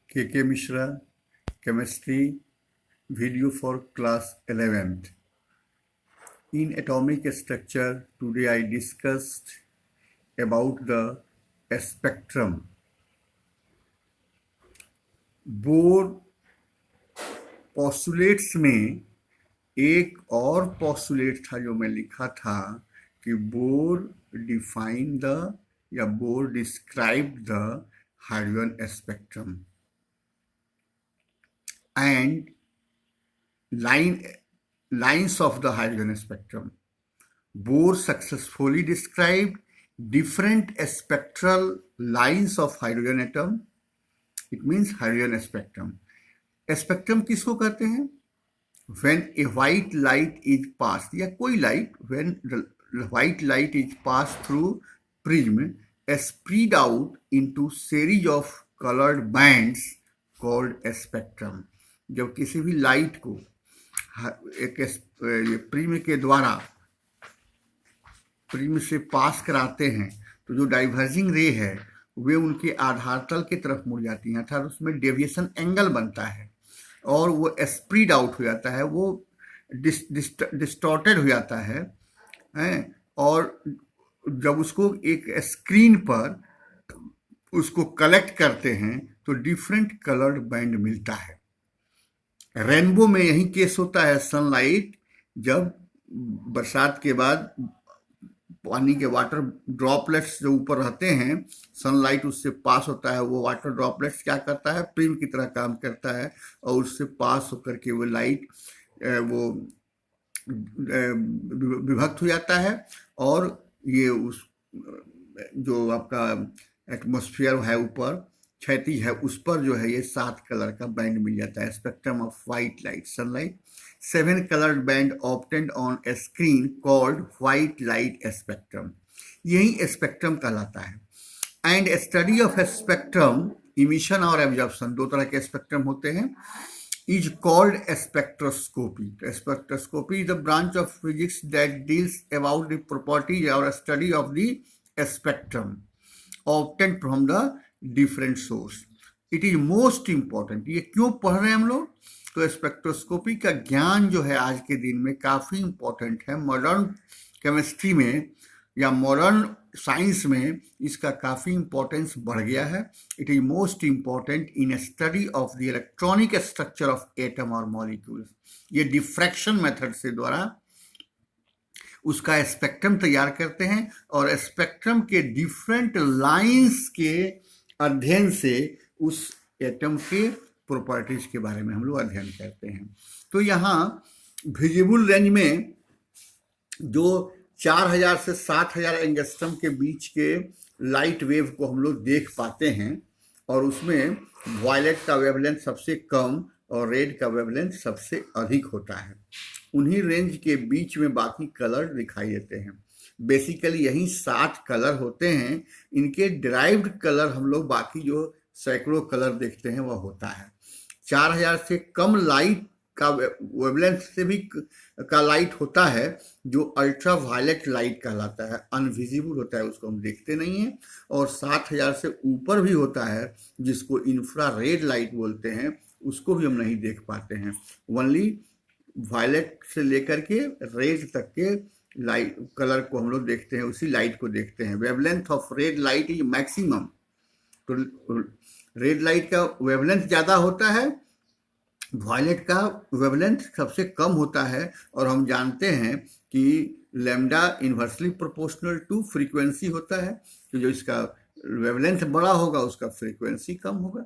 K.K. Mishra, Chemistry, video for class 11th. In atomic structure, today I discussed about the spectrum. Bore postulates में एक और postulate था जो मैं लिखा था कि बोर डिफाइन द या bore describe the hydrogen spectrum and lines of the hydrogen spectrum. Bohr successfully described different spectral lines of hydrogen atom. It means hydrogen spectrum. Spectrum किसको कहते हैं? When a white light is passed, या कोई light, when the white light is passed through prism, spread out into series of colored bands called spectrum. जब किसी भी light को एक प्रिज्म के द्वारा प्रिज्म से पास कराते हैं तो जो डाइवर्जिंग रे है वे उनके आधार तल की तरफ मुड़ जाती हैं, अर्थात उसमें डेविएशन एंगल बनता है और वो स्प्रेड आउट हो जाता है, वो डिस्टॉर्टेड हो जाता है और जब उसको एक स्क्रीन पर उसको कलेक्ट करते हैं तो डिफरेंट कलर्ड बैंड मिलता है। रेनबो में यही केस होता है। सनलाइट जब बरसात के बाद पानी के वाटर ड्रॉपलेट्स जो ऊपर रहते हैं, सनलाइट उससे पास होता है, वो वाटर ड्रॉपलेट्स क्या करता है, प्रिज्म की तरह काम करता है और उससे पास होकर के वो लाइट वो विभक्त हो जाता है और ये उस जो आपका एटमॉस्फेयर है ऊपर क्षैतिज है उस पर जो है ये 7 कलर का बैंड मिल जाता है। Spectrum of white light sunlight 7 colored band obtained on a screen called white light spectrum. यही स्पेक्ट्रम कहलाता है। And study of spectrum emission और एब्जॉर्प्शन, दो तरह के स्पेक्ट्रम होते हैं, is called spectroscopy. Spectroscopy is the branch of physics that deals about the properties और study of the spectrum obtained from the different source. It is most important. ये क्यों पढ़ रहे हैं हम लोग? तो स्पेक्ट्रोस्कोपी का ज्ञान जो है आज के दिन में काफ़ी इम्पोर्टेंट है। मॉडर्न केमिस्ट्री में या मॉडर्न साइंस में इसका काफ़ी इम्पोर्टेंस बढ़ गया है। It is most important in study of the electronic structure of atom और मॉलिक्यूल्स। ये डिफ्रैक्शन मेथड से द्वारा उसका स्पेक्ट्रम तैयार करते हैं और स्पेक्ट्रम के डिफरेंट लाइंस के अध्ययन से उस एटम के प्रॉपर्टीज के बारे में हम लोग अध्ययन करते हैं। तो यहाँ विजिबल रेंज में जो 4000 से 7000 एंगस्ट्रम के बीच के लाइट वेव को हम लोग देख पाते हैं और उसमें वायलेट का वेवलेंथ सबसे कम और रेड का वेवलेंथ सबसे अधिक होता है। उन्हीं रेंज के बीच में बाकी कलर दिखाई देते हैं। बेसिकली यही 7 कलर होते हैं। इनके डिराइव्ड कलर हम लोग बाकी जो सैकड़ों कलर देखते हैं वह होता है। 4000 से कम लाइट का वेवलेंथ से भी का लाइट होता है जो अल्ट्रा वायलेट लाइट कहलाता है, अनविजिबल होता है, उसको हम देखते नहीं हैं। और 7000 से ऊपर भी होता है जिसको इंफ्रा रेड लाइट बोलते हैं, उसको भी हम नहीं देख पाते हैं। ओनली वायलेट से लेकर के रेड तक के लाइट कलर को हम लोग देखते हैं, उसी लाइट को देखते हैं। Wavelength of red light is maximum. तो रेड लाइट का वेवलेंथ ज़्यादा होता है, वायलेट का वेवलेंथ सबसे कम होता है और हम जानते हैं कि lambda inversely proportional to frequency होता है, तो जो इसका वेवलेंथ बड़ा होगा उसका फ्रीक्वेंसी कम होगा।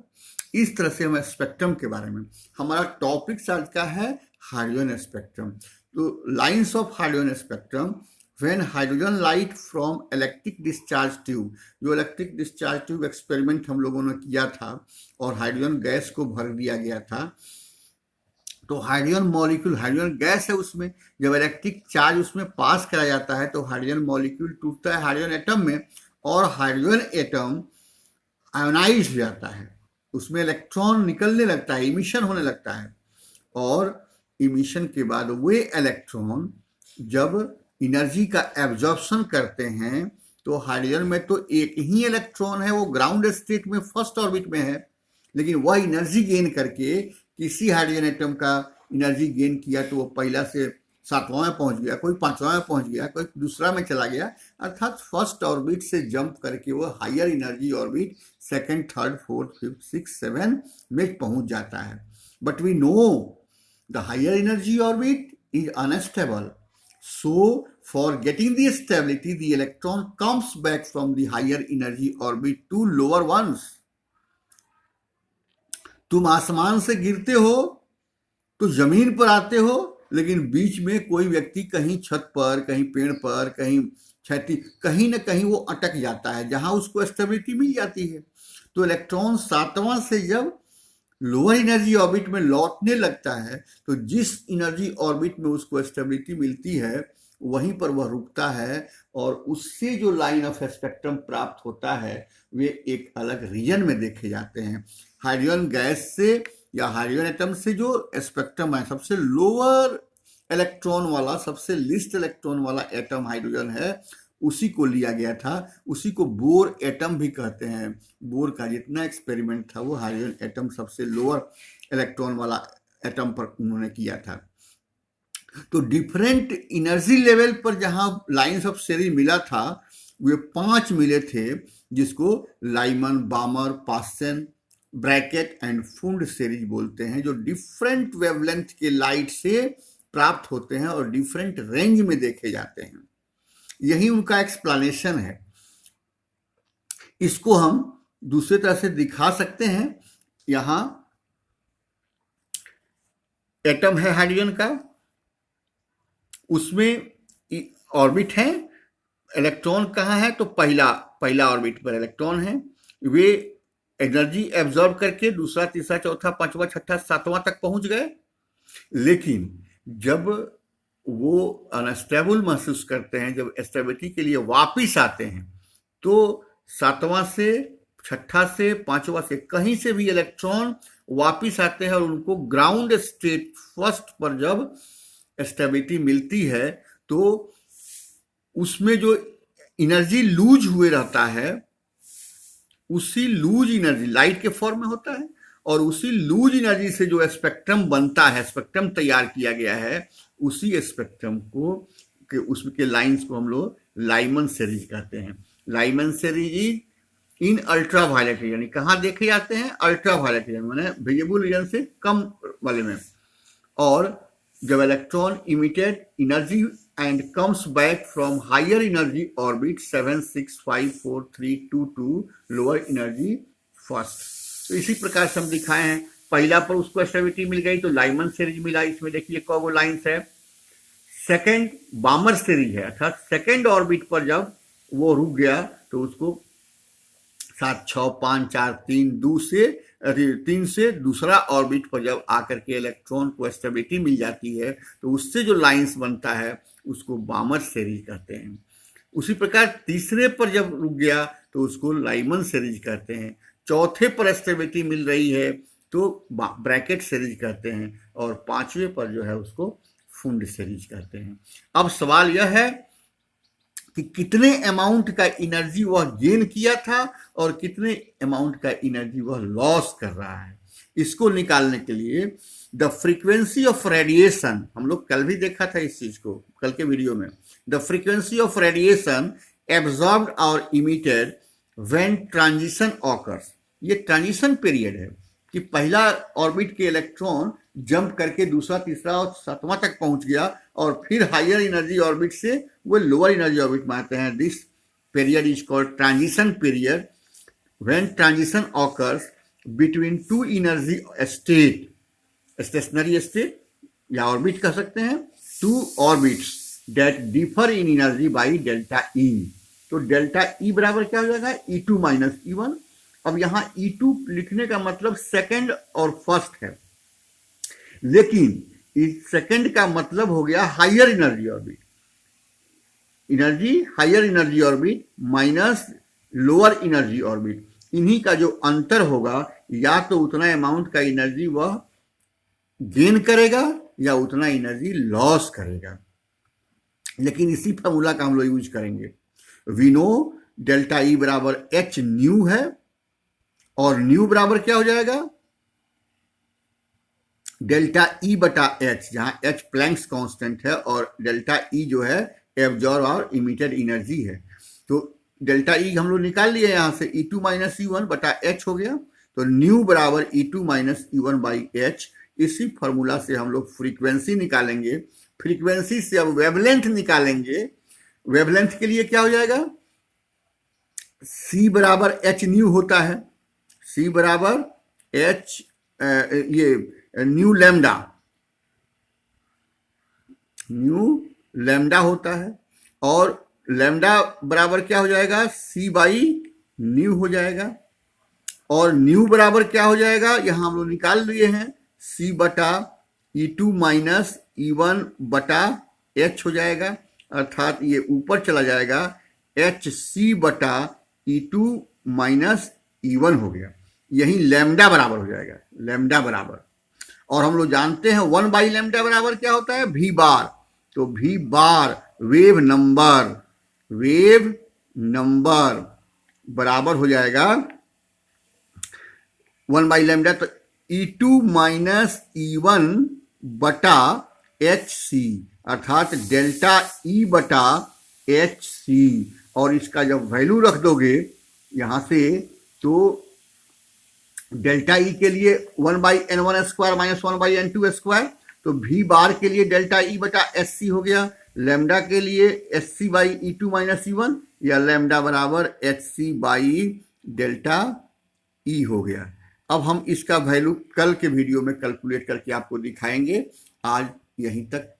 इस तरह से हम स्पेक्ट्रम के बारे में, हमारा टॉपिक आज का है हाइड्रोजन स्पेक्ट्रम। तो lines of hydrogen spectrum, when hydrogen light from electric discharge tube, जो इलेक्ट्रिक डिस्चार्ज ट्यूब एक्सपेरिमेंट हम लोगों ने किया था और हाइड्रोजन गैस को भर दिया गया था, तो हाइड्रोजन मॉलिक्यूल, हाइड्रोजन गैस है, उसमें जब इलेक्ट्रिक चार्ज उसमें पास करा जाता है तो हाइड्रोजन मॉलिक्यूल टूटता है हाइड्रोजन एटम में और हाइड्रोजन एटम आयोनाइज हो जाता है, उसमें इलेक्ट्रॉन निकलने लगता है, इमिशन होने लगता है। और इमिशन के बाद वे इलेक्ट्रॉन जब एनर्जी का एब्जॉर्प्शन करते हैं तो हाइड्रोजन में तो एक ही इलेक्ट्रॉन है, वो ग्राउंड स्टेट में फर्स्ट ऑर्बिट में है, लेकिन वह एनर्जी गेन करके किसी हाइड्रोजन एटम का एनर्जी गेन किया तो वो पहला से 7वां में पहुंच गया, कोई 5वां में पहुंच गया, कोई दूसरा में चला गया, अर्थात फर्स्ट ऑर्बिट से जंप करके वो higher energy orbit second, third, fourth, fifth, six, seven में पहुंच जाता है। But we know the higher energy orbit is unstable, so for getting the stability the electron comes back from the higher energy orbit to lower ones। तुम आसमान से गिरते हो तो जमीन पर आते हो, लेकिन बीच में कोई व्यक्ति कहीं छत पर, कहीं पेड़ पर, कहीं क्षैतिज, कहीं ना कहीं वो अटक जाता है जहां उसको स्टेबिलिटी मिल जाती है। तो इलेक्ट्रॉन 7वां से जब लोअर एनर्जी ऑर्बिट में लौटने लगता है तो जिस एनर्जी ऑर्बिट में उसको स्टेबिलिटी मिलती है वहीं पर वह रुकता है, और उससे जो लाइन ऑफ स्पेक्ट्रम प्राप्त होता है वे एक अलग रीजन में देखे जाते हैं। हाइड्रोजन गैस से या हाइड्रोजन एटम से जो स्पेक्ट्रम है, सबसे लोअर इलेक्ट्रॉन वाला, सबसे लिस्ट इलेक्ट्रॉन वाला एटम हाइड्रोजन है, उसी को लिया गया था। उसी को बोर एटम भी कहते हैं। बोर का जितना एक्सपेरिमेंट था वो हाइड्रोजन एटम सबसे लोअर इलेक्ट्रॉन वाला एटम पर उन्होंने किया था। तो डिफरेंट एनर्जी लेवल पर जहां लाइंस ऑफ सीरीज मिला था वे 5 मिले थे, जिसको Lyman, Balmer, Paschen, Brackett and Pfund series बोलते हैं, जो डिफरेंट वेवलेंथ के लाइट से प्राप्त होते हैं और डिफरेंट रेंज में देखे जाते हैं। यही उनका एक्सप्लेनेशन है। इसको हम दूसरी तरह से दिखा सकते हैं। यहां एटम है हाइड्रोजन का, उसमें ऑर्बिट है, इलेक्ट्रॉन कहाँ है तो पहला ऑर्बिट पर इलेक्ट्रॉन है। वे एनर्जी एब्जॉर्ब करके दूसरा, तीसरा, चौथा, पांचवा, छठा, 7वां तक पहुंच गए। लेकिन जब वो अनस्टेबल महसूस करते हैं, जब स्टेबिलिटी के लिए वापिस आते हैं, तो 7वां से, छठा से, 5वां से कहीं से भी इलेक्ट्रॉन वापिस आते हैं और उनको ग्राउंड स्टेट फर्स्ट पर जब स्टेबिलिटी मिलती है तो उसमें जो एनर्जी लूज हुए रहता है, उसी लूज एनर्जी लाइट के फॉर्म में होता है, और उसी लूज एनर्जी से जो स्पेक्ट्रम बनता है, स्पेक्ट्रम तैयार किया गया है, उसी स्पेक्ट्रम को उसके लाइंस को हम लोग लाइमन सीरीज कहते हैं। Lyman series in ultraviolet region, यानी कहाँ देखे जाते हैं? अल्ट्रा वायलेट रीजन, माने विजिबल रीजन से कम वाले में। और जब electron emitted energy and comes back from higher energy orbit 7, 6, 5, 4, 3, 2 to lower energy first. तो इसी प्रकार से हम दिखाए हैं। पहला पर उसको स्टेबिलिटी मिल गई तो लाइमन सीरीज मिला। इसमें देखिए कौन लाइंस है। सेकंड बामर सीरीज है, अर्थात सेकंड ऑर्बिट पर जब वो रुक गया तो उसको 7, 6, 5, 4, 3 से दूसरा ऑर्बिट पर जब आकर के इलेक्ट्रॉन को स्टेबिलिटी मिल जाती है तो उससे जो लाइंस बनता है उसको बामर सीरीज कहते हैं। उसी प्रकार तीसरे पर जब रुक गया तो उसको लाइमन सीरीज कहते हैं। चौथे पर स्टेबिलिटी मिल रही है तो ब्रैकेट सीरीज कहते हैं, और 5वें पर जो है उसको फुंड सीरीज कहते हैं। अब सवाल यह है कि कितने अमाउंट का एनर्जी वह गेन किया था और कितने अमाउंट का एनर्जी वह लॉस कर रहा है। इसको निकालने के लिए द फ्रीक्वेंसी ऑफ रेडिएशन, हम लोग कल भी देखा था इस चीज को, कल के वीडियो में, the frequency of radiation absorbed और इमिटेड व्हेन ट्रांजिशन ऑकर्स। ये ट्रांजिशन पीरियड है कि पहला ऑर्बिट के इलेक्ट्रॉन जंप करके दूसरा, तीसरा और 7वां तक पहुंच गया और फिर हायर एनर्जी ऑर्बिट से वो लोअर एनर्जी ऑर्बिट में आते हैं। This period is called transition period when transition occurs between two energy state, stationary state या ऑर्बिट कह सकते हैं, two orbits that differ in energy by delta E. तो डेल्टा ई बराबर क्या हो जाएगा? E2 minus E1। अब यहां E2 लिखने का मतलब सेकंड और फर्स्ट है, लेकिन इस सेकंड का मतलब हो गया higher energy orbit. Energy higher energy orbit minus lower energy orbit, इन्हीं का जो अंतर होगा, या तो उतना अमाउंट का एनर्जी वह गेन करेगा या उतना एनर्जी लॉस करेगा। लेकिन इसी फॉर्मूला का हम लोग यूज करेंगे। वी नो डेल्टा ई बराबर एच न्यू है, और न्यू बराबर क्या हो जाएगा, डेल्टा ई बटा एच, जहां एच प्लैंक्स कांस्टेंट है और डेल्टा ई जो है एब्जॉर्ब और इमिटेड एनर्जी है। तो डेल्टा ई हम लोग निकाल लिए यहां से, E two minus E one बटा एच हो गया। तो न्यू बराबर E two minus E one by H. इसी फॉर्मूला से हम लोग फ्रीक्वेंसी निकालेंगे। फ्रीक्वेंसी से अब वेवलेंथ निकालेंगे। वेवलेंथ के लिए क्या हो जाएगा, सी बराबर एच न्यू होता है, सी बराबर एच ये न्यू लैम्डा, न्यू लैम्डा होता है। और लैम्डा बराबर क्या हो जाएगा, सी बाई न्यू हो जाएगा। और न्यू बराबर क्या हो जाएगा, यहां हम लोग निकाल लिए हैं, सी बटा ई टू माइनस ई वन बटा एच हो जाएगा, अर्थात ये ऊपर चला जाएगा, एच सी बटा ई टू माइनस ई वन हो गया। यही लैम्डा बराबर हो जाएगा, लैम्डा बराबर। और हम लोग जानते हैं 1 बाई लैम्डा बराबर क्या होता है, वी बार। तो V bar wave number, wave number बराबर हो जाएगा 1 बाई लैम्डा, तो E two minus E one बटा एच सी, अर्थात डेल्टा ई बटा एच सी। और इसका जब वैल्यू रख दोगे यहां से, तो डेल्टा ई के लिए 1 by N one square minus 1 by N two square, तो वी बार के लिए डेल्टा ई बटा एस सी हो गया, लैम्डा के लिए S C by E two minus E one, या लैम्डा बराबर H C by delta E हो गया। अब हम इसका वैल्यू कल के वीडियो में कैलकुलेट करके आपको दिखाएंगे। आज यहीं तक।